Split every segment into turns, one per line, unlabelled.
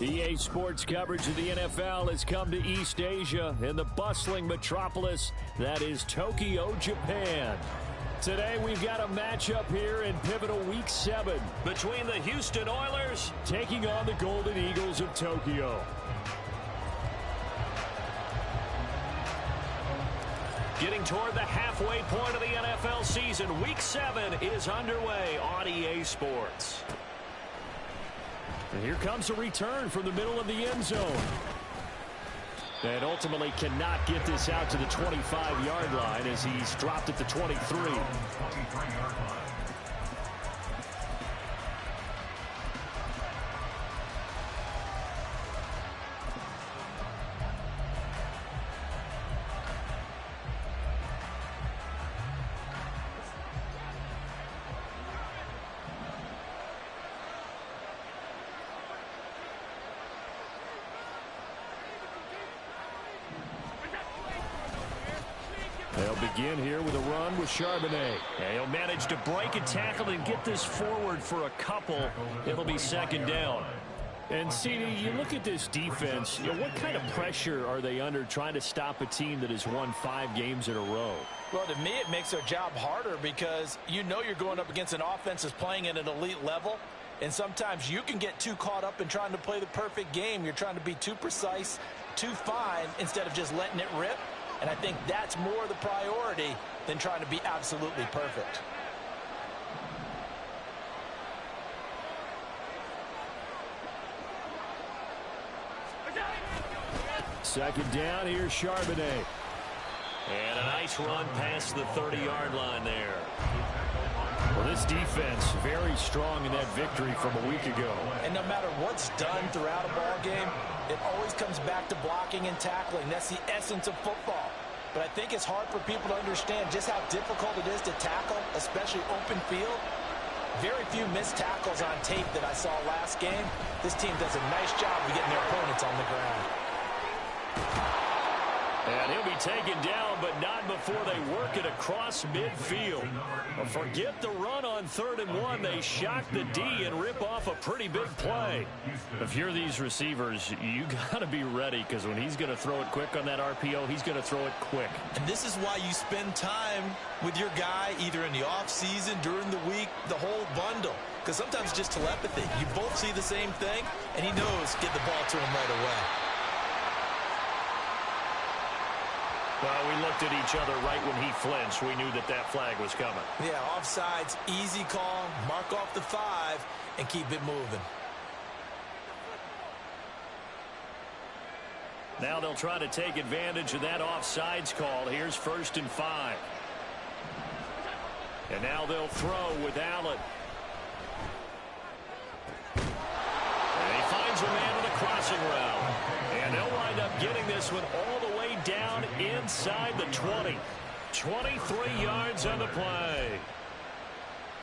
EA Sports coverage of the NFL has come to East Asia in the bustling metropolis that is Tokyo, Japan. Today we've got a matchup here in pivotal Week 7 between the Houston Oilers taking on the Golden Eagles of Tokyo. Getting toward the halfway point of the NFL season, Week 7 is underway on EA Sports. And here comes a return from the middle of the end zone. And ultimately cannot get this out to the 25-yard line as he's dropped at the 23. They'll begin here with a run with Charbonnet. And he'll manage to break a tackle and get this forward for a couple. It'll be second down. And, CD, you look at this defense, what kind of pressure are they under trying to stop a team that has won 5 games in a row?
Well, to me, it makes their job harder because you know you're going up against an offense that's playing at an elite level. And sometimes you can get too caught up in trying to play the perfect game. You're trying to be too precise, too fine, instead of just letting it rip. And I think that's more the priority than trying to be absolutely perfect.
Second down, here's Charbonnet. And a nice run past the 30-yard line there. Well, this defense very strong in that victory from a week ago.
And no matter what's done throughout a ball game, it always comes back to blocking and tackling. That's the essence of football. But I think it's hard for people to understand just how difficult it is to tackle, especially open field. Very few missed tackles on tape that I saw last game. This team does a nice job of getting their opponents on the ground.
And he'll be taken down, but not before they work it across midfield. Well, forget the run on 3rd and 1. They shock the D and rip off a pretty big play. If you're these receivers, you got to be ready because when he's going to throw it quick on that RPO, he's going to throw it quick.
And this is why you spend time with your guy either in the offseason, during the week, the whole bundle. Because sometimes it's just telepathy. You both see the same thing, and he knows get the ball to him right away.
Well, we looked at each other right when he flinched. We knew that that flag was coming.
Yeah, offsides, easy call, mark off the 5, and keep it moving.
Now they'll try to take advantage of that offsides call. Here's 1st and 5. And now they'll throw with Allen. And he finds a man with a crossing route. And they'll wind up getting this one all the way down inside the 20. 23 yards on the play.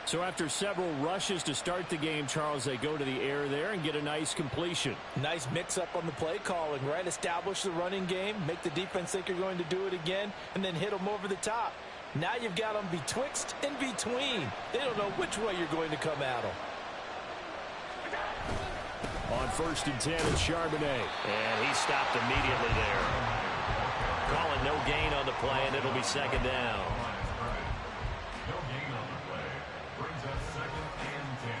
So after several rushes to start the game, Charles, they go to the air there and get a nice completion.
Nice mix-up on the play calling, right? Establish the running game, make the defense think you're going to do it again, and then hit them over the top. Now you've got them betwixt and between. They don't know which way you're going to come at them.
On 1st and 10, it's Charbonnet. And he stopped immediately there. Calling no gain on the play, and it'll be second down.
No gain on the play. Brings us 2nd and 10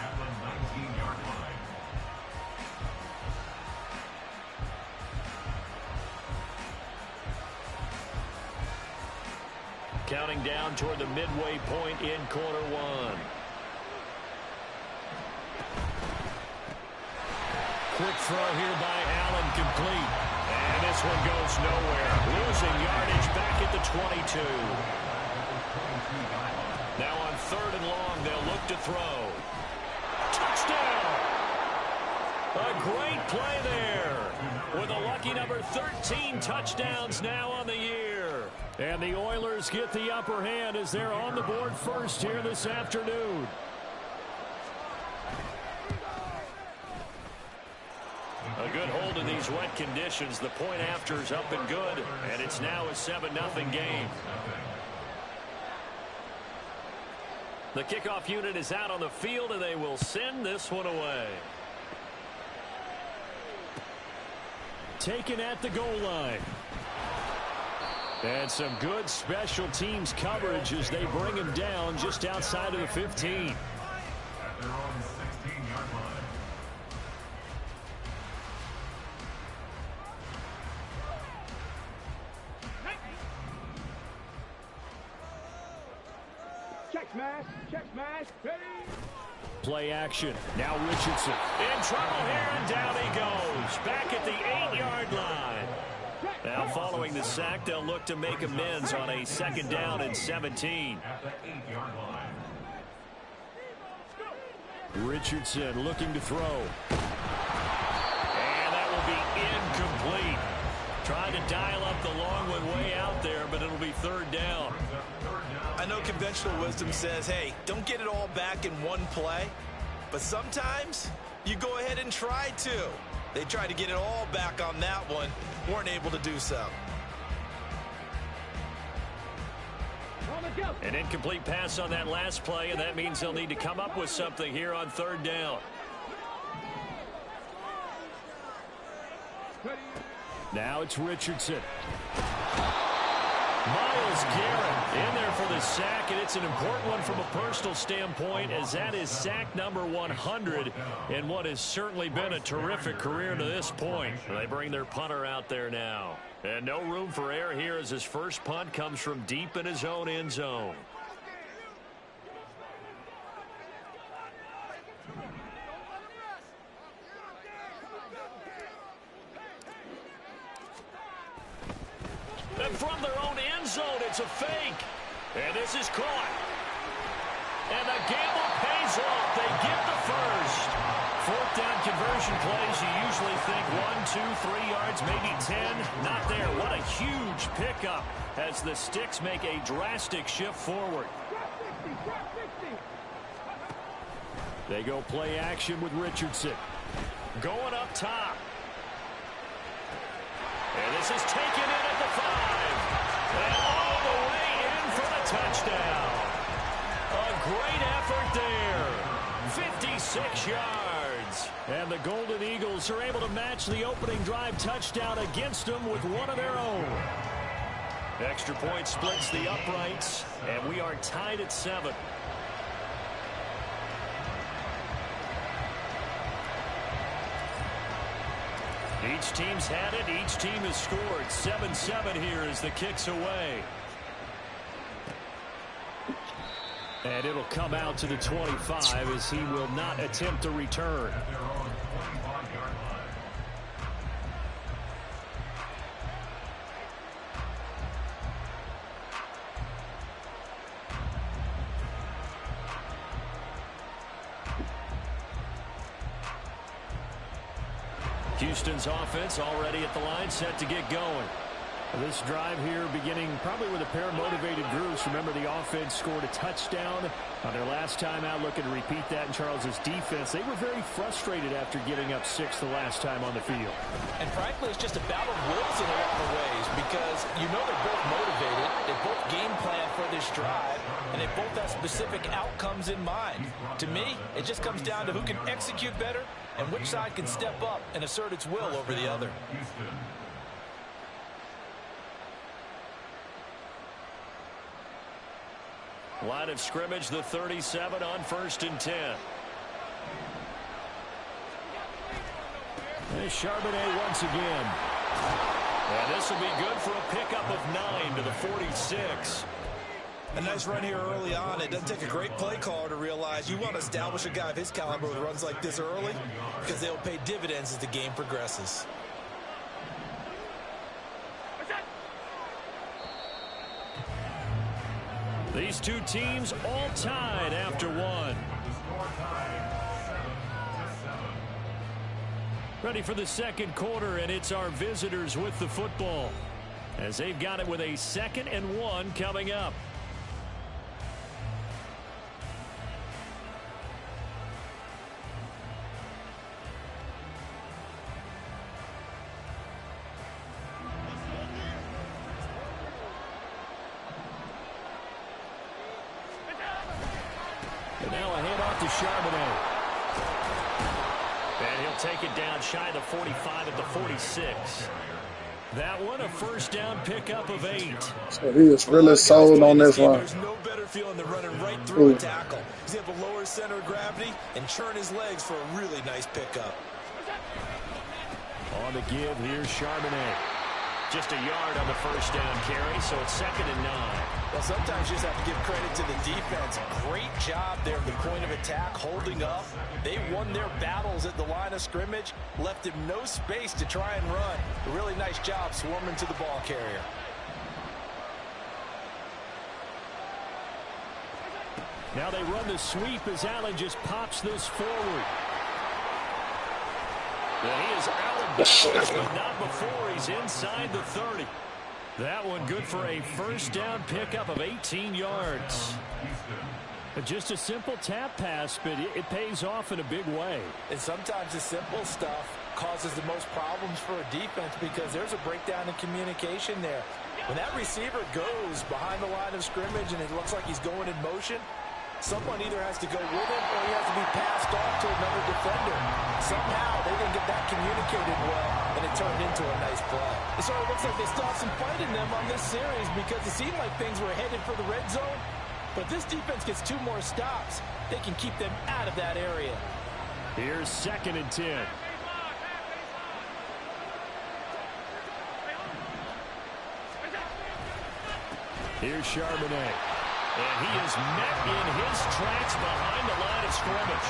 at the 19-yard line.
Counting down toward the midway point in quarter 1. Quick throw here by Allen, complete. And this one goes nowhere. Losing yardage back at the 22. Now on 3rd and long, they'll look to throw. Touchdown! A great play there. With a lucky number 13 touchdowns now on the year. And the Oilers get the upper hand as they're on the board first here this afternoon. A good hold in these wet conditions. The point after is up and good, and it's now a 7-0 game. The kickoff unit is out on the field, and they will send this one away. taken at the goal line. And some good special teams coverage as they bring him down just outside of the 15.
At their own 16-yard line.
Check smash, check smash, ready.
Play action. Now Richardson. In trouble here, and down he goes. Back at the 8-yard line. Now following the sack, they'll look to make amends on a 2nd down and 17.
At the 8-yard line.
Richardson looking to throw. And that will be incomplete. Trying to dial up the long one way out there, but it'll be 3rd down.
I know conventional wisdom says, hey, don't get it all back in one play. But sometimes you go ahead and try to. They tried to get it all back on that one. Weren't able to do so.
An incomplete pass on that last play, and that means they'll need to come up with something here on 3rd down. Now it's Richardson. Myles Garrett in there for the sack, and it's an important one from a personal standpoint, as that is sack number 100 in what has certainly been a terrific career to this point. They bring their punter out there now. And no room for error here as his first punt comes from deep in his own end zone. And from their own end zone, it's a fake. And this is caught. And the gamble pays off. They get the first. 4th down conversion plays, you usually think 1, 2, 3 yards, maybe 10. Not there. What a huge pickup as the Sticks make a drastic shift forward. They go play action with Richardson. Going up top. And this is taken in at the 5. And all the way in for the touchdown. A great effort there. 56 yards. And the Golden Eagles are able to match the opening drive touchdown against them with one of their own. Extra point splits the uprights, and we are tied at 7. Each team's had it. Each team has scored. 7-7 here as the kick's away. And it'll come out to the 25 as he will not attempt a return.
At their own 25-yard line.
Houston's offense already at the line, set to get going. This drive here beginning probably with a pair of motivated groups. Remember, the offense scored a touchdown on their last time out. Looking to repeat that in Charles's defense. They were very frustrated after giving up 6 the last time on the field.
And frankly, it's just a battle of wills in a lot of ways, because you know they're both motivated. They both game plan for this drive, and they both have specific outcomes in mind. To me, it just comes down to who can execute better and which side can step up and assert its will over the other.
Houston.
Line of scrimmage, the 37 on 1st and 10. There's Charbonnet once again. And this will be good for a pickup of 9 to the 46.
A nice run here early on. It doesn't take a great play caller to realize you want to establish a guy of his caliber with runs like this early, because they'll pay dividends as the game progresses.
These two teams all tied after one.
The score tied 7-7.
Ready for the second quarter, and it's our visitors with the football, as they've got it with a 2nd and 1 coming up. And now a handoff to Charbonnet. And he'll take it down shy of the 45 at the 46. That one, a first down pickup of 8.
So he is really sold on this one.
There's no better feeling than running right through a tackle. He's able to lower his center of gravity and churn his legs for a really nice pickup.
On the give, here's Charbonnet. Just a yard on the first down carry, so it's 2nd and 9.
Well, sometimes you just have to give credit to the defense. Great job there at the point of attack, holding up. They won their battles at the line of scrimmage, left him no space to try and run. A really nice job swarming to the ball carrier.
Now they run the sweep as Allen just pops this forward. Well, he is out of bounds, but not before he's inside the 30. That one good for a first down pickup of 18 yards. Just a simple tap pass, but it pays off in a big way.
And sometimes the simple stuff causes the most problems for a defense because there's a breakdown in communication there. When that receiver goes behind the line of scrimmage and it looks like he's going in motion, someone either has to go with him or he has to be passed off to another defender. Somehow they didn't get that communicated well, and it turned into a nice play. It sort of looks like they still have some fight in them on this series because it seemed like things were headed for the red zone. But this defense gets 2 more stops. They can keep them out of that area.
Here's 2nd and 10. Here's Charbonnet. And he is met in his tracks behind the line of scrimmage.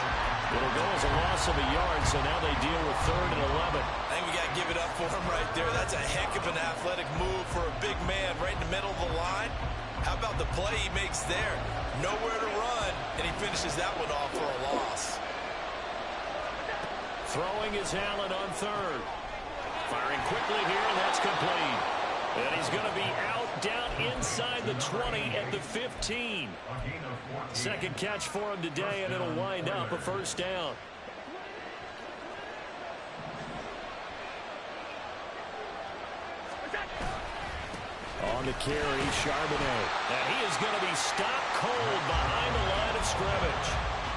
It'll go as a loss of a yard, so now they deal with 3rd and 11.
I think we got to give it up for him right there. That's a heck of an athletic move for a big man right in the middle of the line. How about the play he makes there? Nowhere to run, and he finishes that one off for a loss.
Throwing is Allen on 3rd. Firing quickly here, and that's complete. And he's going to be out down inside the 20 at the 15. 2nd catch for him today, and it'll wind up a first down. On the carry, Charbonnet. And he is going to be stopped cold behind the line of scrimmage.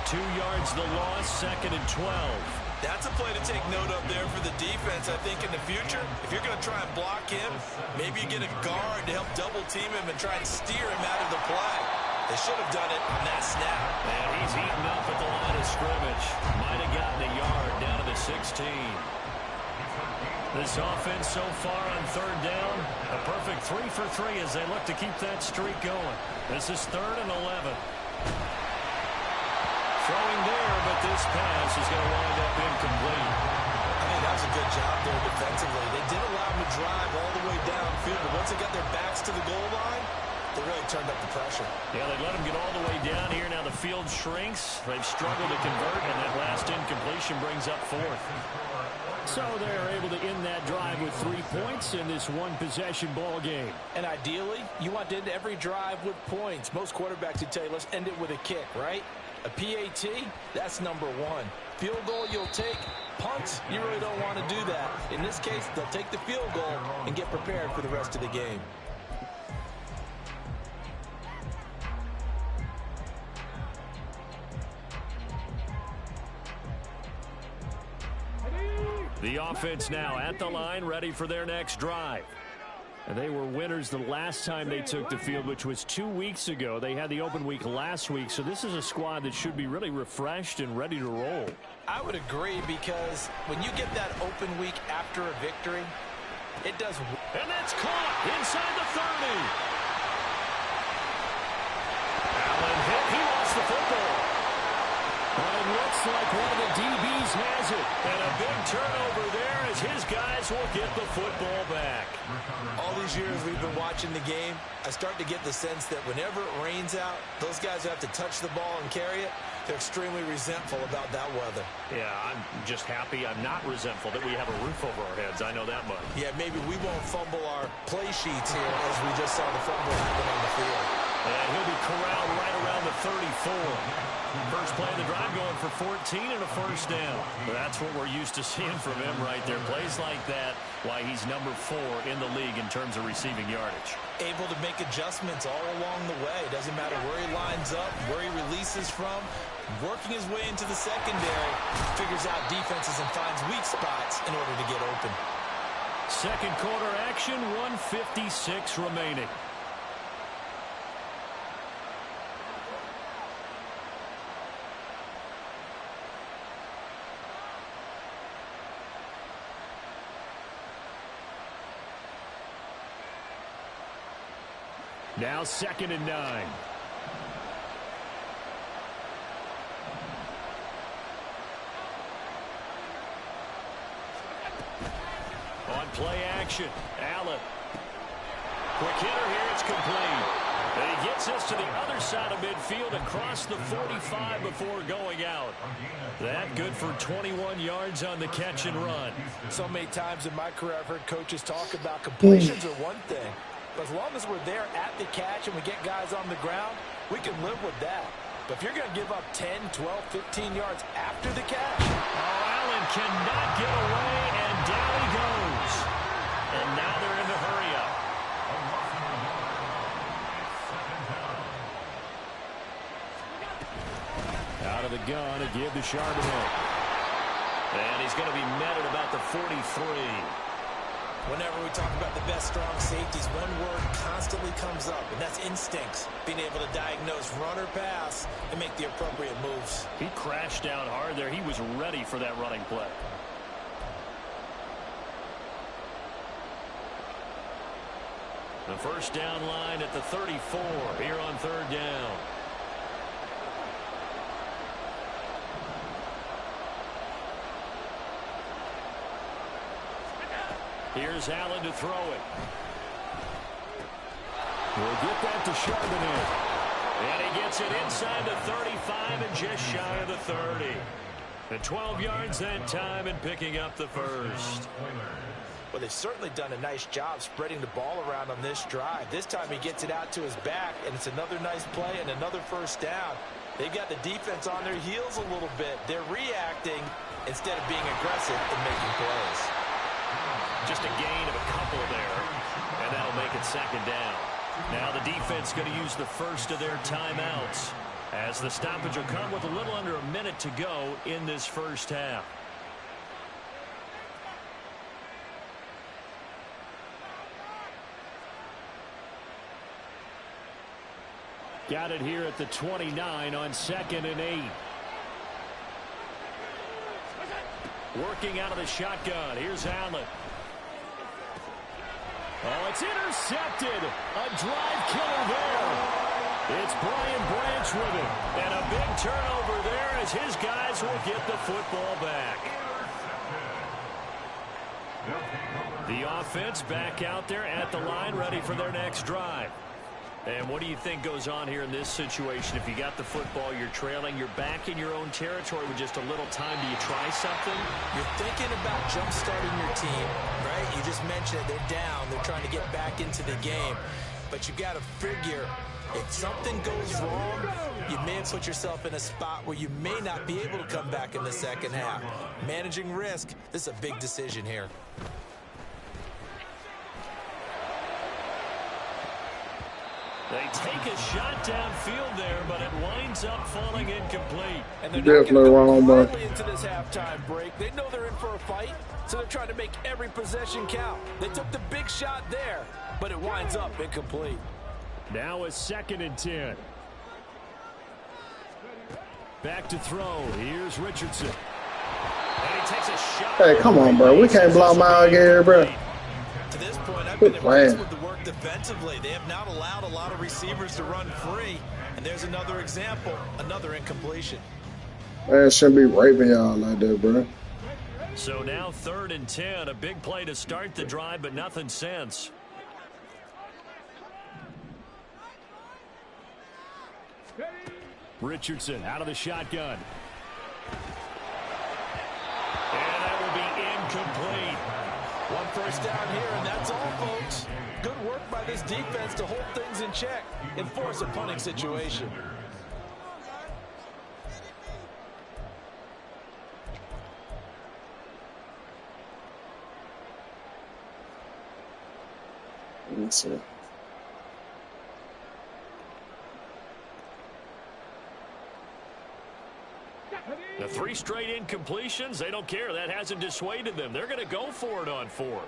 2 yards the loss, 2nd and 12.
That's a play to take note of there for the defense, I think, in the future. If you're going to try and block him, maybe you get a guard to help double-team him and try and steer him out of the play. They should have done it on that snap.
And he's eaten up at the line of scrimmage. Might have gotten a yard down to the 16. This offense so far on 3rd down, a perfect 3 for 3 as they look to keep that streak going. This is 3rd and 11. Throwing there, but this pass is going to wind up incomplete.
I think that was a good job there defensively. They did allow him to drive all the way downfield, but once they got their backs to the goal line, they really turned up the pressure.
Yeah, they let him get all the way down here. Now the field shrinks. They've struggled to convert, and that last incompletion brings up 4th. So they're able to end that drive with 3 points in this one-possession ball game.
And ideally, you want to end every drive with points. Most quarterbacks would tell you, let's end it with a kick, right? A PAT, that's number 1. Field goal you'll take. Punts, you really don't want to do that. In this case, they'll take the field goal and get prepared for the rest of the game.
The offense now at the line, ready for their next drive. And they were winners the last time they took the field, which was 2 weeks ago. They had the open week last week, so this is a squad that should be really refreshed and ready to roll.
I would agree because when you get that open week after a victory, it does.
And that's caught inside the 30. Allen hit. He lost the football. But it looks like one of the DBs has it. And a big turnover there as his guys will get the football back.
All these years we've been watching the game, I start to get the sense that whenever it rains out, those guys who have to touch the ball and carry it, they're extremely resentful about that weather.
Yeah, I'm just happy I'm not resentful that we have a roof over our heads. I know that much.
Yeah, maybe we won't fumble our play sheets here as we just saw the fumble happen on the field.
And he'll be corralled right around the 34. First play of the drive going for 14 and a first down. That's what we're used to seeing from him right there. Plays like that, why he's number 4 in the league in terms of receiving yardage.
Able to make adjustments all along the way. Doesn't matter where he lines up, where he releases from. Working his way into the secondary, figures out defenses and finds weak spots in order to get open.
Second quarter action, 1:56 remaining. Now 2nd and 9. On play action, Allen. Quick hitter here, it's complete. And he gets us to the other side of midfield across the 45 before going out. That good for 21 yards on the catch and run.
So many times in my career I've heard coaches talk about completions are one thing. But as long as we're there at the catch and we get guys on the ground, we can live with that. But if you're going to give up 10, 12, 15 yards after the catch.
Oh, Allen cannot get away, and down he goes. And now they're in the hurry-up. Out of the gun, a give to Charbonnet. And he's going to be met at about the 43.
Whenever we talk about the best strong safeties, one word constantly comes up, and that's instincts. Being able to diagnose run or pass and make the appropriate moves.
He crashed down hard there. He was ready for that running play. The first down line at the 34 here on 3rd down. Here's Allen to throw it. We'll get that to Charbonnet. And he gets it inside the 35 and just shy of the 30. And 12 yards that time and picking up the first.
Well, they've certainly done a nice job spreading the ball around on this drive. This time he gets it out to his back, and it's another nice play and another first down. They've got the defense on their heels a little bit. They're reacting instead of being aggressive and making plays.
Just a gain of a couple there, and that'll make it 2nd down. Now the defense going to use the first of their timeouts as the stoppage will come with a little under a minute to go in this first half. Got it here at the 29 on 2nd and 8. Working out of the shotgun. Here's Allen. Oh, it's intercepted. A drive killer there. It's Brian Branch with it. And a big turnover there as his guys will get the football back. The offense back out there at the line, ready for their next drive. And what do you think goes on here in this situation? If you got the football, you're trailing, you're back in your own territory with just a little time. Do you try something?
You're thinking about jump-starting your team, right? You just mentioned it. They're down. They're trying to get back into the game. But you got to figure if something goes wrong, you may have put yourself in a spot where you may not be able to come back in the second half. Managing risk, this is a big decision here.
They take a shot downfield there, but it winds up falling incomplete.
And they're
definitely wrong, but
into this halftime break. They know they're in for a fight, so they're trying to make every possession count. They took the big shot there, but it winds up incomplete.
Now a 2nd and 10. Back to throw. Here's Richardson. And he takes a shot.
hey, come on, bro. We can't block my here, bro.
To this point, I've been impressed with the work defensively. They have not allowed a lot of receivers to run free. And there's another example, another incompletion.
Man, shouldn't be raping y'all like that, bro.
So now 3rd and 10. A big play to start the drive, but nothing since. Richardson out of the shotgun. And that will be incomplete.
One first down here, and that's all, folks. Good work by this defense to hold things in check and force a punting situation.
Let's see.
The 3 straight incompletions, they don't care. That hasn't dissuaded them. They're going to go for it on 4th.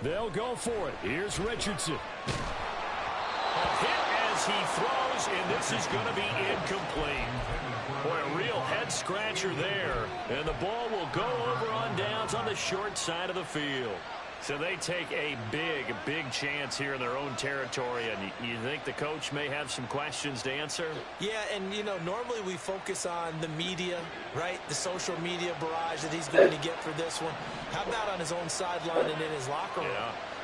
They'll go for it. Here's Richardson. A hit as he throws, and this is going to be incomplete. Boy, a real head-scratcher there. And the ball will go over on downs on the short side of the field. So they take a big chance here in their own territory, and you think the coach may have some questions to answer?
Yeah, and, you know, normally we focus on the media, right? The social media barrage that he's going to get for this one. How about on his own sideline and in his locker room?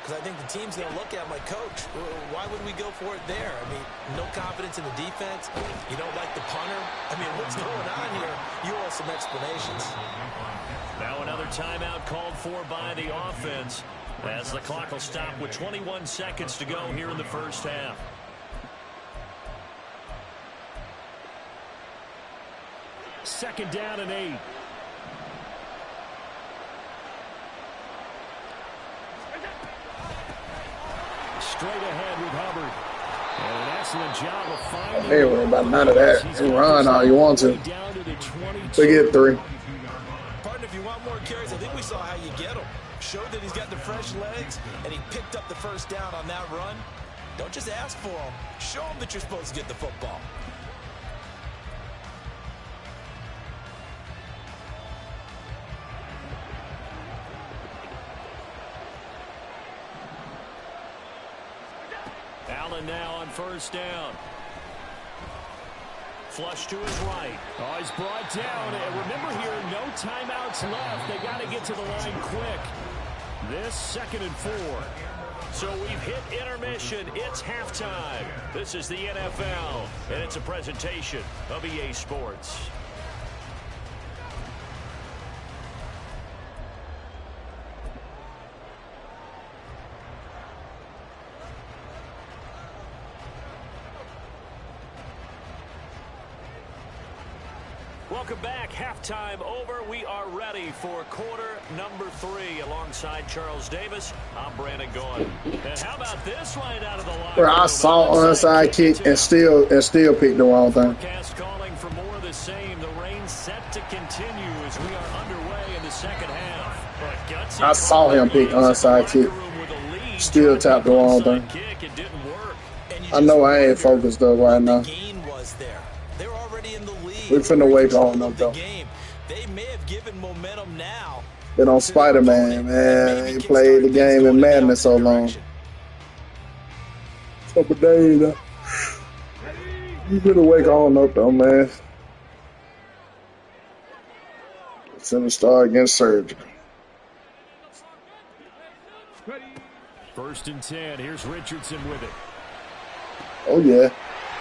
Because I think the team's going to look at him like, Coach, why would we go for it there? I mean, no confidence in the defense. You don't like the punter. I mean, what's going on here? You owe some explanations.
Now another timeout called for by the offense as the clock will stop with 21 seconds to go here in the first half. Second down and 8. Straight ahead with Hubbard. And an excellent job of finding.
Hey, worry about none of that. You run all you want to. We get 3.
Partner, if you want more carries, I think we saw how you get them. Showed that he's got the fresh legs, and he picked up the first down on that run. Don't just ask for them. Show them that you're supposed to get the football.
Allen now on first down. Flush to his right. Oh, he's brought down. And remember here, no timeouts left. They got to get to the line quick. This 2nd and 4. So we've hit intermission. It's halftime. This is the NFL, and it's a presentation of EA Sports. Welcome back. Halftime over. We are ready for quarter number 3 alongside Charles Davis. I'm Brandon Gaughan. And how about this right out of the line?
Where I saw onside kick and still picked the wrong thing.
Forecast calling for more of the same. The rain set to continue as we are underway in the second half.
I saw him pick onside kick. Still tapped the wrong thing.
It didn't work.
I know I ain't focused though right now. We finna wake on up though.
They may have given momentum now.
Been on Spider-Man, man. He played the game in Madden so long. Couple days though. You finna wake on up though, man. It's gonna start against surgery.
1st and 10. Here's Richardson with it.
Oh yeah.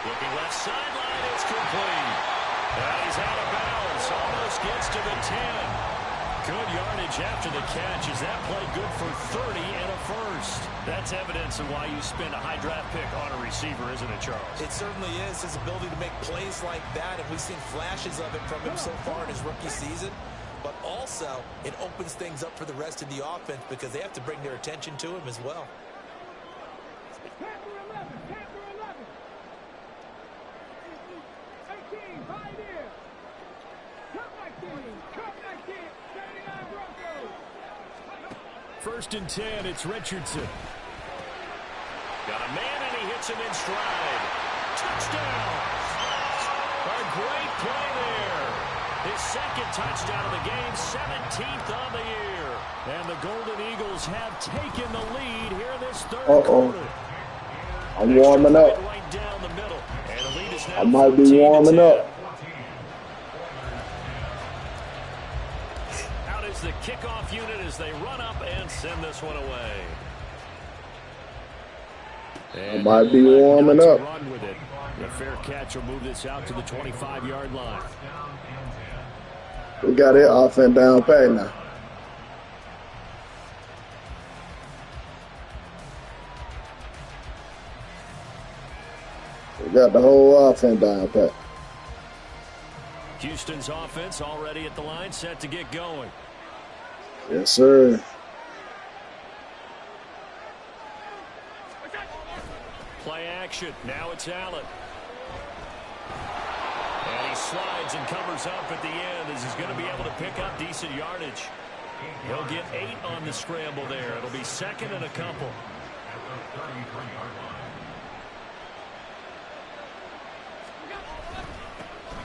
Looking left sideline, it's complete. And he's out of bounds. Almost gets to the 10. Good yardage after the catch. Is that play good for 30 and a first? That's evidence of why you spend a high draft pick on a receiver, isn't it, Charles?
It certainly is. His ability to make plays like that, and we've seen flashes of it from him so far in his rookie season. But also, it opens things up for the rest of the offense because they have to bring their attention to him as well.
First and 10, it's Richardson. Got a man, and he hits him in stride. Touchdown! A great play there. His 2nd touchdown of the game, 17th on the year. And the Golden Eagles have taken the lead here in this 3rd quarter.
I'm warming up.
Right down the middle. And the lead is now
I might be warming up.
The kickoff unit as they run up and send this one away.
I might be warming up.
Run with it. fair catch will move this out to the 25-yard line.
We got it offense down pat now. We got the whole offense down pat.
Houston's offense already at the line, set to get going.
Yes, sir.
Play action. Now it's Allen. And he slides and covers up at the end as he's going to be able to pick up decent yardage. He'll get 8 on the scramble there. It'll be second and a couple.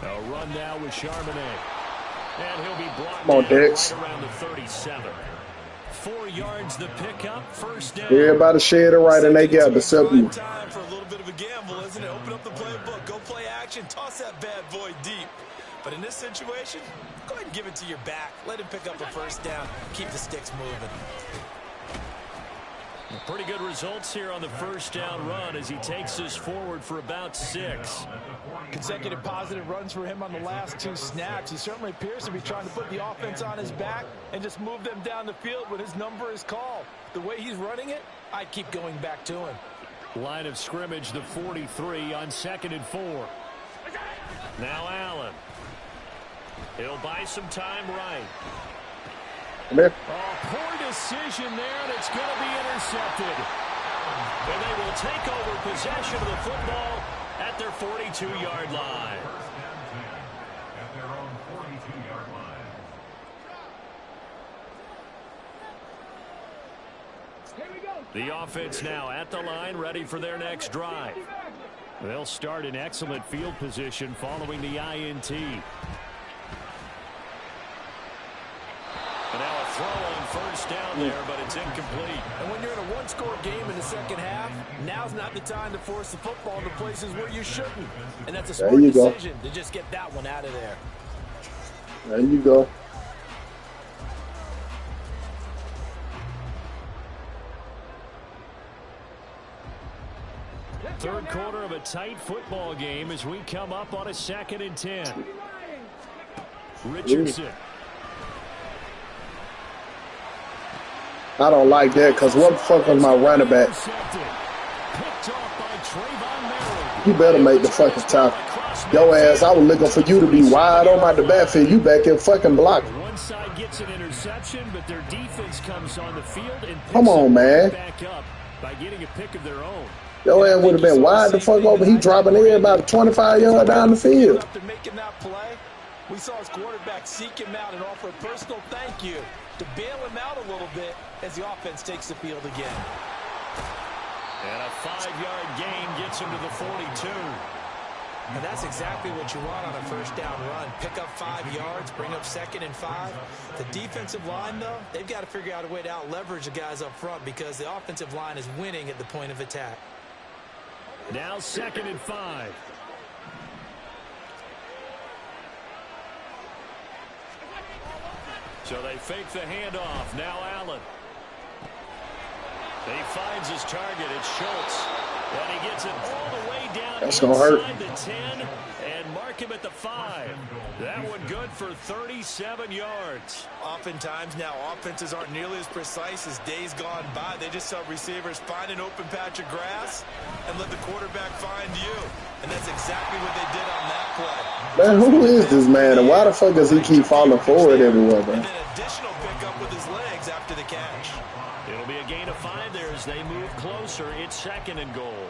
A run now with Charbonnet. And he'll be blocked right around the 37. 4 yards the pickup, first down.
Everybody shared it right, and they got the 7.
Time for a little bit of a gamble, isn't it? Open up the playbook, go play action, toss that bad boy deep. But in this situation, go ahead and give it to your back. Let him pick up a first down. Keep the sticks moving.
Pretty good results here on the first down run as he takes us forward for about 6.
Consecutive positive runs for him on the last 2 snaps. He certainly appears to be trying to put the offense on his back and just move them down the field when his number is called. The way he's running it, I'd keep going back to him.
Line of scrimmage, the 43 on 2nd and 4. Now Allen. He'll buy some time right.
There.
Oh, poor decision there, and it's going to be intercepted. And they will take over possession of the football at their 42-yard line.
At their own 42-yard line.
The offense now at the line, ready for their next drive. They'll start in excellent field position following the INT. And now a throw on first down there, but it's incomplete.
And when you're in a one-score game in the second half, now's not the time to force the football into places where you shouldn't. And that's a smart decision to just get that one out of there.
There you go.
Third quarter of a tight football game as we come up on a 2nd and 10. Richardson.
I don't like that because what the fuck was my running back? You better make the fucking top. Yo ass, I was looking for you to be wide on my backfield. You back here fucking blocking.
One side gets an interception, but their defense comes on the field and
come on, man.
Back up by getting a pick of their own.
Yo ass would have been wide the fuck over. He dropping in about 25 yards down the field.
After making that play, we saw his quarterback seek him out and offer a personal thank you to bail him out a little bit as the offense takes the field again.
And a 5-yard gain gets him to the 42.
And that's exactly what you want on a first down run. Pick up 5 yards, bring up 2nd and 5. The defensive line, though, they've got to figure out a way to out-leverage the guys up front because the offensive line is winning at the point of attack.
Now 2nd and 5. So they fake the handoff. Now Allen. He finds his target. It's Schultz. And he gets it all the way down inside the 10 and mark him at the 5. That one good for 37 yards.
Oftentimes now offenses aren't nearly as precise as days gone by. They just tell receivers find an open patch of grass and let the quarterback find you. And that's exactly what they did on that play.
Man, who is this man? And why the fuck does he keep falling forward everywhere, man?
And then additional pickup with his legs after the catch.
It'll be a gain of 5 there as they move closer. It's 2nd and goal.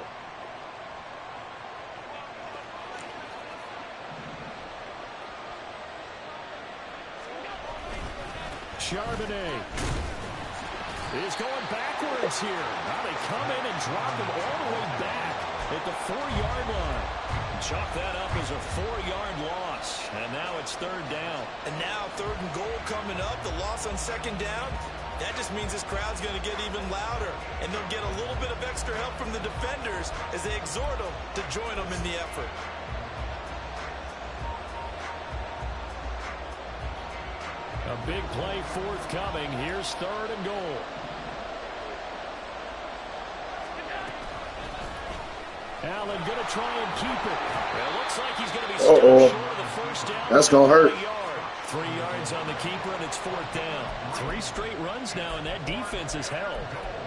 Charbonnet is going backwards here. Now they come in and drop him all the way back at the 4-yard line. Chalk that up as a 4-yard loss. And now it's 3rd down.
And now 3rd and goal coming up. The loss on 2nd down. That just means this crowd's going to get even louder. And they'll get a little bit of extra help from the defenders as they exhort them to join them in the effort.
A big play forthcoming. Here's 3rd and goal. Allen going to try and keep it. It looks like he's going to be stopped short of the first down.
That's going to hurt.
3 yards on the keeper, and it's 4th down. 3 straight runs now, and that defense is held.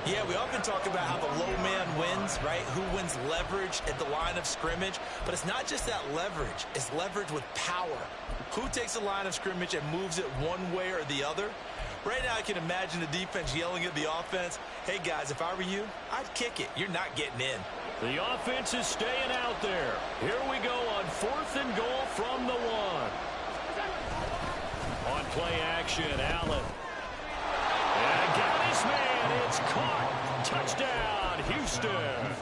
Yeah, we often talk about how the low man wins, right? Who wins leverage at the line of scrimmage. But it's not just that leverage. It's leverage with power. Who takes the line of scrimmage and moves it one way or the other? Right now, I can imagine the defense yelling at the offense, hey, guys, if I were you, I'd kick it. You're not getting in.
The offense is staying out there. Here we go on 4th and goal from the 1. On play action, Allen. And got his man. It's caught. Touchdown, Houston.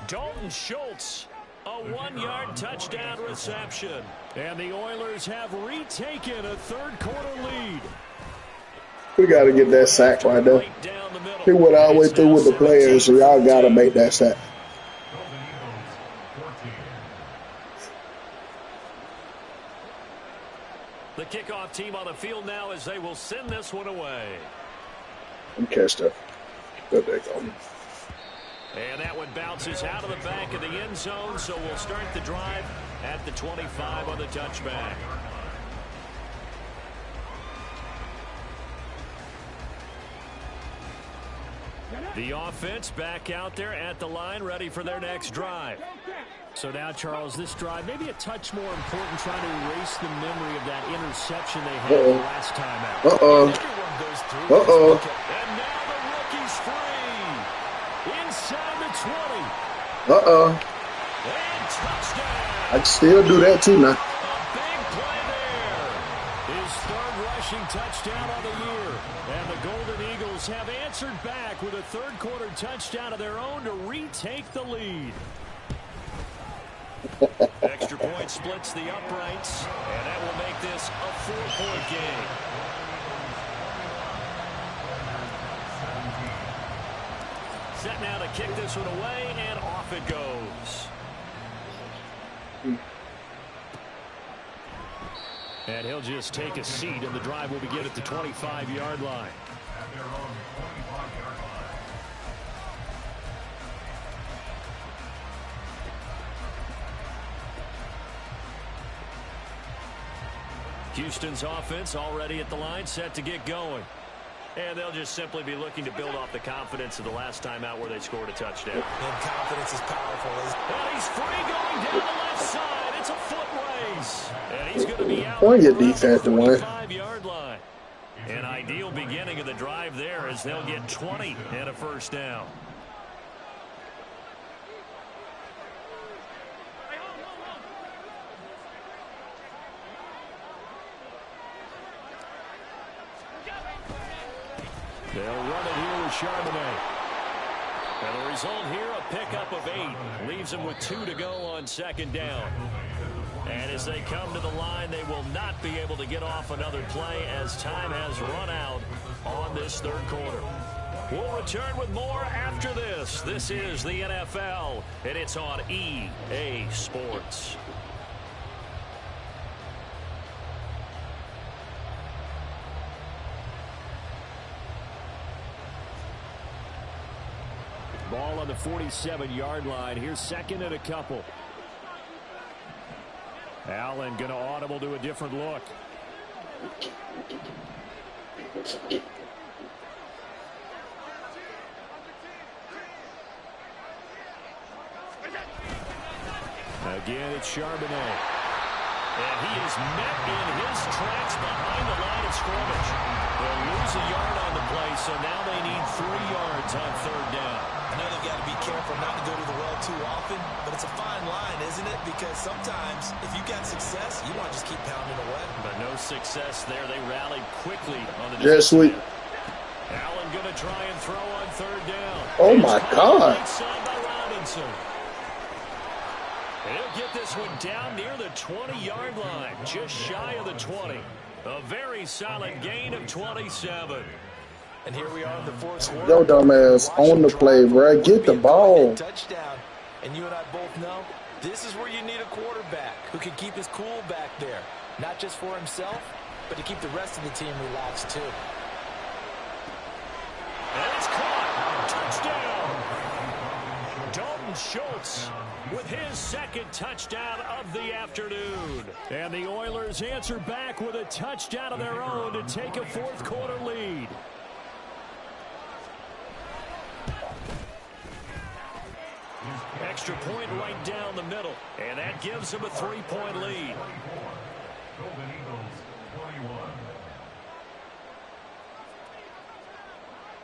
Dalton Schultz, a 1-yard touchdown reception. And the Oilers have retaken a 3rd quarter lead.
We got to get that sack right there. He went all the way through with the players, so y'all got to make that sack.
The kickoff team on the field now as they will send this one away.
And catch that. There they go.
And that one bounces out of the back of the end zone, so we'll start the drive at the 25 on the touchback. The offense back out there at the line, ready for their next drive. So now, Charles, this drive maybe a touch more important, trying to erase the memory of that interception they had the last time out. And now the rookie's free. Inside the 20. And touchdown.
I can still do that too now.
A big play there. His 3rd rushing touchdown of the year. And the Golden Eagles have answered back with a 3rd quarter touchdown of their own to retake the lead. Extra point splits the uprights, and that will make this a 4-point game. Set now to kick this one away, and off it goes. And he'll just take a seat, and the drive will begin at the 25-yard line.
At their own 25-yard line.
Houston's offense already at the line, set to get going. And they'll just simply be looking to build off the confidence of the last time out where they scored a touchdown.
And confidence is powerful.
And he's free going down the left side. It's a foot race. And he's going to be out
Point your
around
defense
the
to win.
25-yard line. An ideal beginning of the drive there as they'll get 20 and a 1st down. They'll run it here with Charbonnet. And the result here, a pickup of 8. Leaves them with 2 to go on 2nd down. And as they come to the line, they will not be able to get off another play as time has run out on this 3rd quarter. We'll return with more after this. This is the NFL, and it's on EA Sports. Ball on the 47-yard line. Here's 2nd and a couple. Allen going to audible to a different look. Again, it's Charbonnet. And he is met in his tracks behind the line of scrimmage. They'll lose a yard on the play, so now they need 3 yards on 3rd down.
I know they've got to be careful not to go to the well too often, but it's a fine line, isn't it? Because sometimes, if you got success, you want to just keep pounding away.
But no success there. They rallied quickly on the
Jet sweep.
Allen going to try and throw on 3rd down.
Oh, my God.
Inside by Robinson. He'll get this one down near the 20-yard line, just shy of the 20. A very solid gain of 27.
And here we are in the 4th quarter.
Yo, dumbass, on the play, bro. Get the ball.
Touchdown. And you and I both know this is where you need a quarterback who can keep his cool back there. Not just for himself, but to keep the rest of the team relaxed too.
And it's caught. Touchdown. Dalton Schultz with his second touchdown of the afternoon. And the Oilers answer back with a touchdown of their own to take a fourth-quarter lead. Extra point right down the middle, and that gives them a 3-point lead.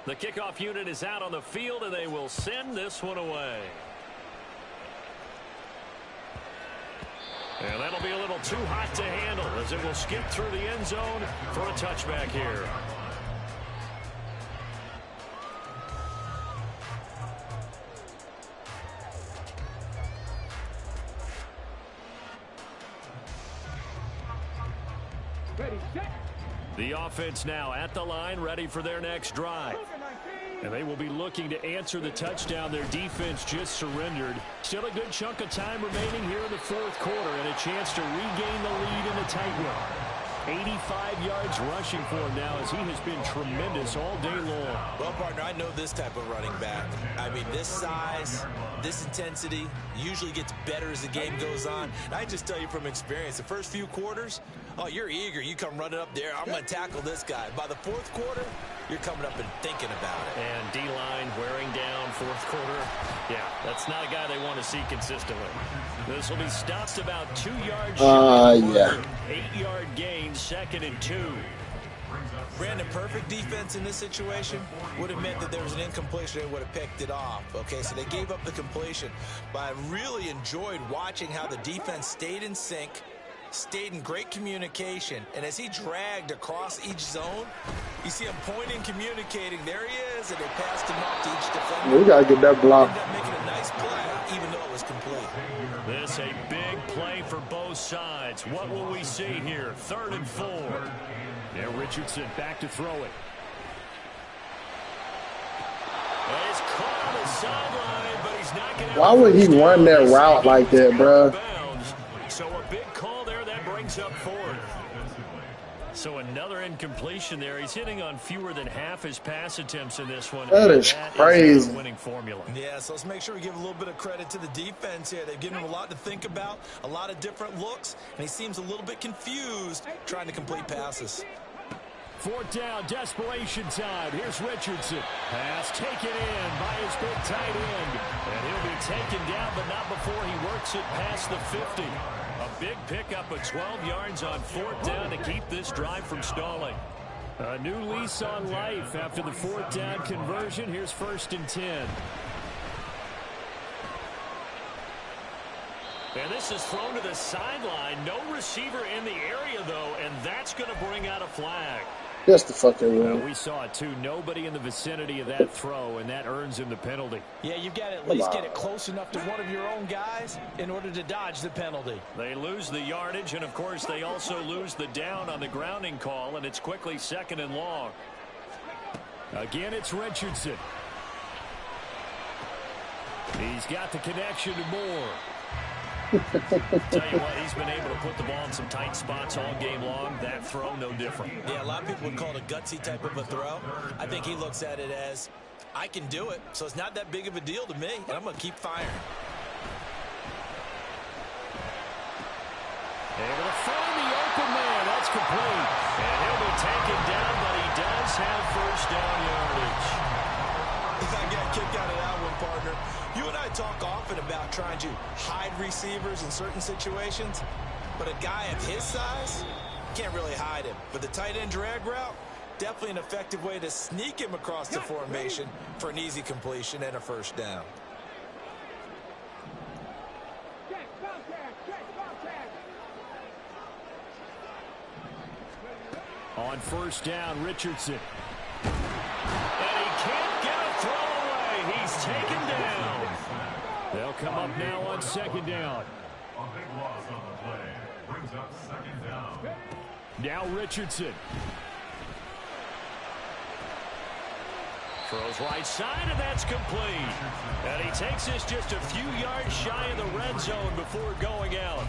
The kickoff unit is out on the field, and they will send this one away. And that'll be a little too hot to handle as it will skip through the end zone for a touchback here.
Ready, set.
The offense now at the line, ready for their next drive. And they will be looking to answer the touchdown their defense just surrendered. Still a good chunk of time remaining here in the fourth quarter and a chance to regain the lead in a tight one. 85 yards rushing for him now as he has been tremendous all day long.
Well, partner, I know this type of running back. I mean, this size, this intensity usually gets better as the game goes on. And I just tell you from experience, the first few quarters, oh, you're eager. You come running up there. I'm going to tackle this guy. By the fourth quarter, you're coming up and thinking about it.
And D-line wearing down fourth quarter. Yeah, that's not a guy they want to see consistently. This will be stopped about 2 yards short.
Yeah.
8-yard gain, 2nd and 2.
Brandon, perfect defense in this situation would have meant that there was an incompletion. They would have picked it off. Okay, so they gave up the completion. But I really enjoyed watching how the defense stayed in sync, stayed in great communication, and as he dragged across each zone, you see him pointing, communicating. There he is, and they passed him off to each defender.
We gotta get that block.
Ended up making a nice play, even though it was complete.
This a big play for both sides. What will we see here? 3rd and 4. Yeah, Richardson back to throw it. He's caught on the sideline, but he's not going to.
Why would he run that route like that, bro?
So a big call there that brings up 4th. So another incompletion there. He's hitting on fewer than half his pass attempts in this one.
That is crazy.
Is winning formula.
Yeah, so let's make sure we give a little bit of credit to the defense here. They've given him a lot to think about, a lot of different looks, and he seems a little bit confused trying to complete passes.
4th down, desperation time. Here's Richardson. Pass taken in by his big tight end. And he'll be taken down, but not before he works it past the 50. A big pickup of 12 yards on 4th down to keep this drive from stalling. A new lease on life after the 4th down conversion. Here's 1st and 10. And this is thrown to the sideline. No receiver in the area, though, and that's going to bring out a flag.
Just the fucking run.
We saw it, too. Nobody in the vicinity of that throw, and that earns him the penalty.
Yeah, you've got to at least get it close enough to one of your own guys in order to dodge the penalty.
They lose the yardage, and, of course, they also lose the down on the grounding call, and it's quickly 2nd and long. Again, it's Richardson. He's got the connection to Moore. Tell you what, he's been able to put the ball in some tight spots all game long. That throw, no different.
Yeah, a lot of people would call it a gutsy type of a throw. I think he looks at it as, I can do it, so it's not that big of a deal to me, and I'm going to keep firing.
Able to find the open man. That's complete. And he'll be taken down, but he does have 1st down yardage.
I got a kick out of that one, partner. You and I talk often about trying to hide receivers in certain situations, but a guy of his size can't really hide him. But the tight end drag route, definitely an effective way to sneak him across the formation for an easy completion and a 1st down.
On 1st down, Richardson. And he can't get a throw away. He's taken down. They'll come up now on 2nd down.
A big loss on the play. Brings up 2nd down.
Now Richardson. Throws right side, and that's complete. And he takes this just a few yards shy of the red zone before going out.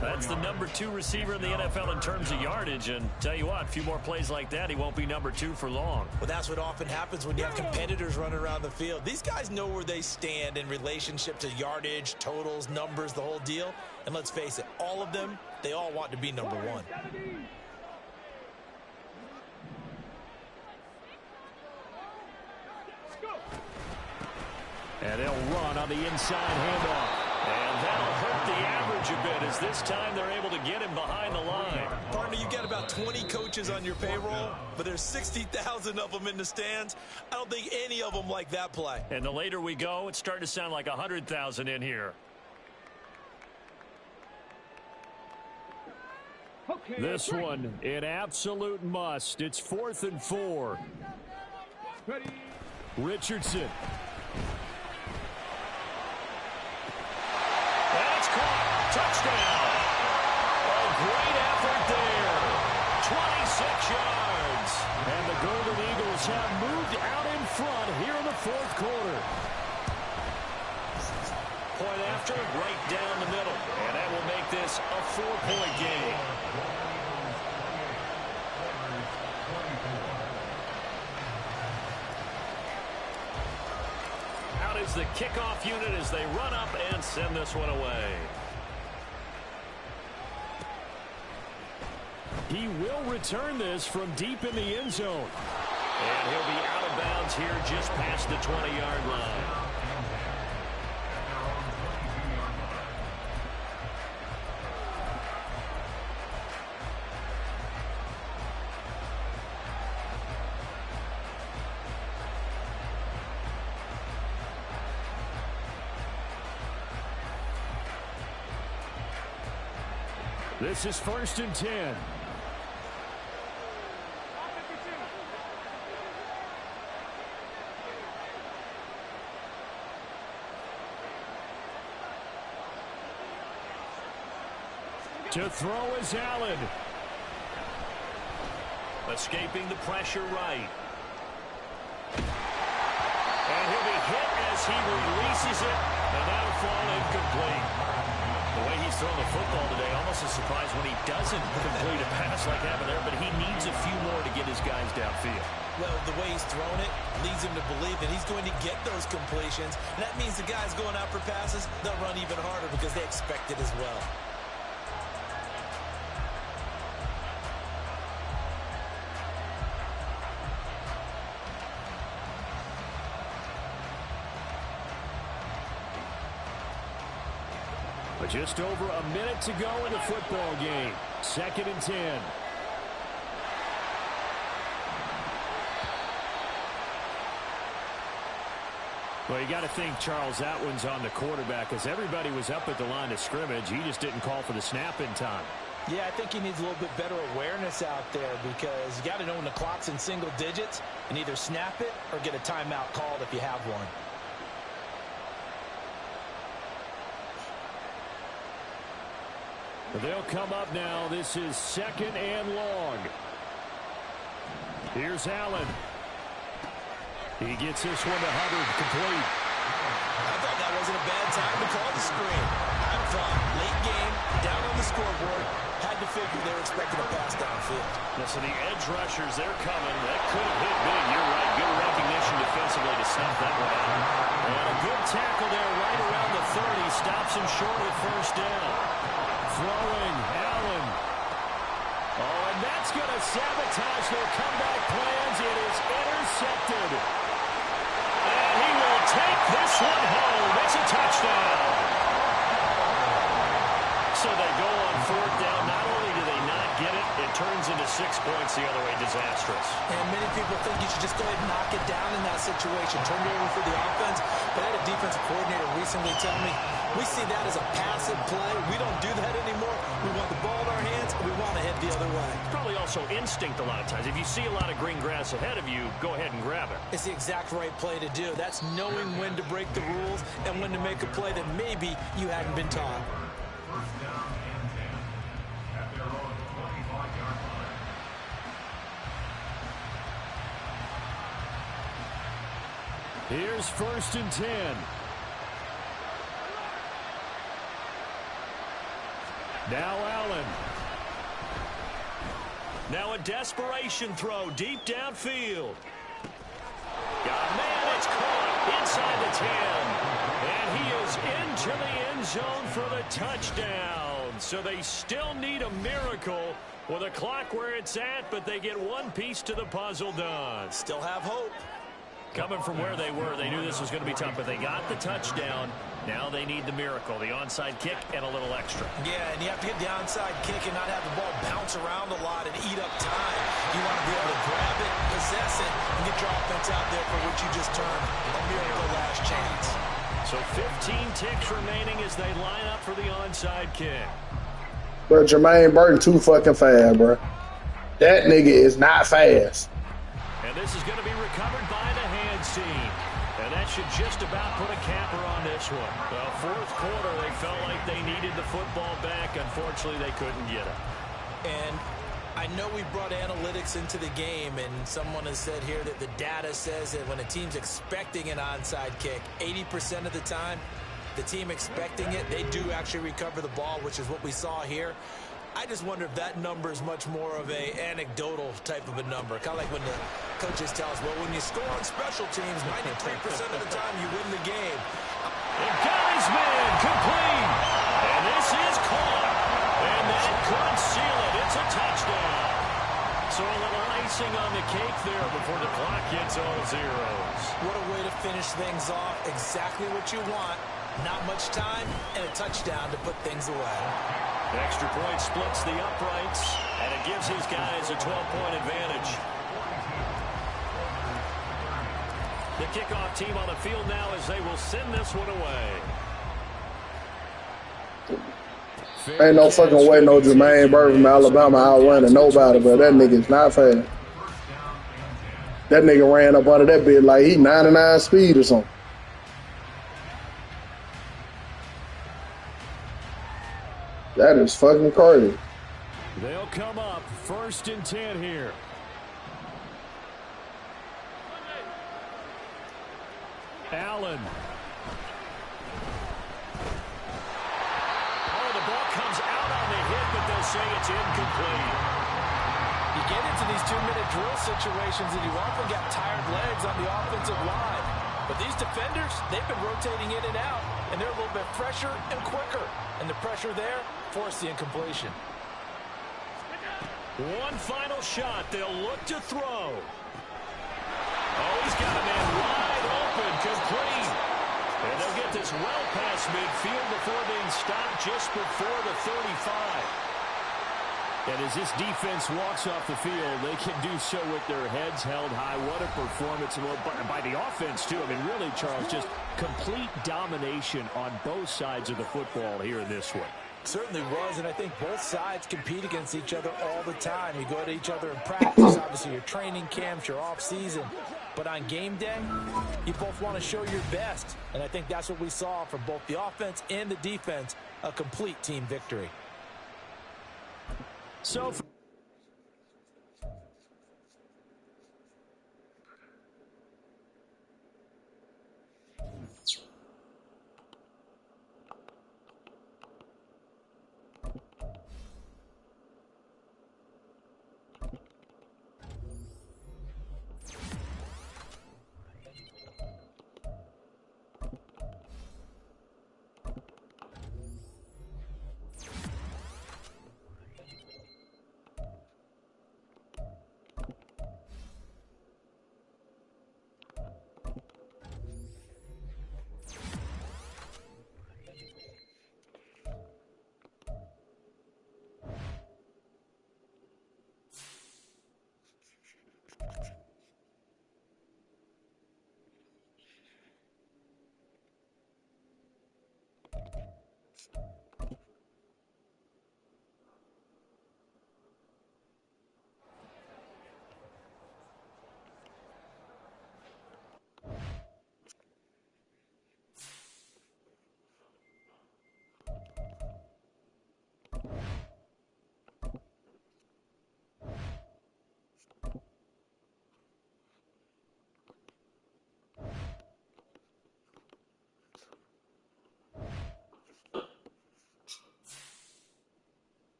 That's the number 2 receiver in the NFL in terms of yardage. And tell you what, a few more plays like that, he won't be number 2 for long.
Well, that's what often happens when you have competitors running around the field. These guys know where they stand in relationship to yardage, totals, numbers, the whole deal. And let's face it, all of them, they all want to be number 1.
And they'll run on the inside handoff. And that'll hurt the average a bit as this time they're able to get him behind the line.
Partner, you got about 20 coaches on your payroll, but there's 60,000 of them in the stands. I don't think any of them like that play.
And the later we go, it's starting to sound like 100,000 in here.
Okay,
This one, an absolute must. It's 4th and 4.
Ready.
Richardson. And it's caught. Touchdown. A great effort there. 26 yards. And the Golden Eagles have moved out in front here in the 4th quarter. Point after, right down the middle. And that will make this a 4-point game. Out is the kickoff unit as they run up and send this one away. He will return this from deep in the end zone. And he'll be out of bounds here just past the 20-yard line. This is 1st and 10. To throw is Allen. Escaping the pressure right. And he'll be hit as he releases it, and that'll fall incomplete. The way he's throwing the football today, almost a surprise when he doesn't complete a pass like happened there, but he needs a few more to get his guys downfield.
Well, the way he's thrown it leads him to believe that he's going to get those completions. And that means the guys going out for passes, they'll run even harder because they expect it as well.
Just over a minute to go in the football game. 2nd and 10. Well, you got to think, Charles, that one's on the quarterback because everybody was up at the line of scrimmage. He just didn't call for the snap in time.
Yeah, I think he needs a little bit better awareness out there because you got to know when the clock's in single digits and either snap it or get a timeout called if you have one.
They'll come up now. This is 2nd and long. Here's Allen. He gets this one to Hubbard, complete.
I thought that wasn't a bad time to call the screen. I thought late game, down on the scoreboard, had to figure they were expecting a pass downfield.
Now, so the edge rushers, they're coming. That could have hit big. You're right. Good recognition defensively to snuff that one out. And a good tackle there right around the 30. Stops him short of 1st down. Throwing, Allen. Oh, and that's going to sabotage their comeback plans. It is intercepted. And he will take this one home. It's a touchdown. So they go on 4th down. Not only do they not get it, it turns into 6 points the other way. Disastrous.
And many people think you should just go ahead and knock it down in that situation. Turn it over for the offense. But I had a defensive coordinator recently tell me, we see that as a passive play. We don't do that anymore. We want the ball in our hands, and we want to head the other way.
Probably also instinct a lot of times. If you see a lot of green grass ahead of you, go ahead and grab it.
It's the exact right play to do. That's knowing when to break the rules and when to make a play that maybe you hadn't been taught.
1st down and 10 at their own 25-yard line.
Here's 1st and 10. Now Allen. Now a desperation throw deep downfield. Man, it's caught inside the 10. And he is into the end zone for the touchdown. So they still need a miracle with a clock where it's at, but they get one piece to the puzzle done.
Still have hope.
Coming from where they were, they knew this was going to be tough, but they got the touchdown. Now they need the miracle, the onside kick and a little extra.
Yeah, and you have to get the onside kick and not have the ball bounce around a lot and eat up time. You want to be able to grab it, possess it, and get your offense out there for what you just termed a miracle last chance.
So 15 ticks remaining as they line up for the onside kick.
Bro, Jermaine Burton too fucking fast, bro. That nigga is not fast.
And this is going to be recovered by the hands team. And that should just about put a capper on this one. Well, fourth quarter, they felt like they needed the football back. Unfortunately, they couldn't get it.
And I know we brought analytics into the game, and someone has said here that the data says that when a team's expecting an onside kick, 80% of the time, the team expecting it, they do actually recover the ball, which is what we saw here. I just wonder if that number is much more of a anecdotal type of a number. Kind of like when the coaches tell us, well, when you score on special teams, 93% of the time you win the game.
And got his man complete. And this is caught. And that could seal it. It's a touchdown. So a little icing on the cake there before the clock hits all zeros.
What a way to finish things off. Exactly what you want. Not much time and a touchdown to put things away.
The extra point splits the uprights, and it gives his guys a 12-point advantage. The kickoff team on the field now as they will send this one away.
Ain't no fucking way no Jermaine Burton from Alabama outrunning nobody, but that nigga's not fast. That nigga ran up under that bit like he 99 speed or something. That is fucking crazy.
They'll come up 1st and 10 here. Allen. Oh, the ball comes out on the hit, but they'll say it's incomplete.
You get into these 2-minute drill situations and you often got tired legs on the offensive line. But these defenders, they've been rotating in and out, and they're a little bit fresher and quicker. And the pressure there forced the incompletion.
One final shot. They'll look to throw. Oh, he's got a man wide open, complete. And they'll get this well past midfield before being stopped just before the 35. And as this defense walks off the field, they can do so with their heads held high. What a performance by the offense, too. I mean, really, Charles, just complete domination on both sides of the football here in this one.
Certainly was, and I think both sides compete against each other all the time. You go to each other in practice, obviously your training camps, your off-season. But on game day, you both want to show your best. And I think that's what we saw from both the offense and the defense, a complete team victory.
So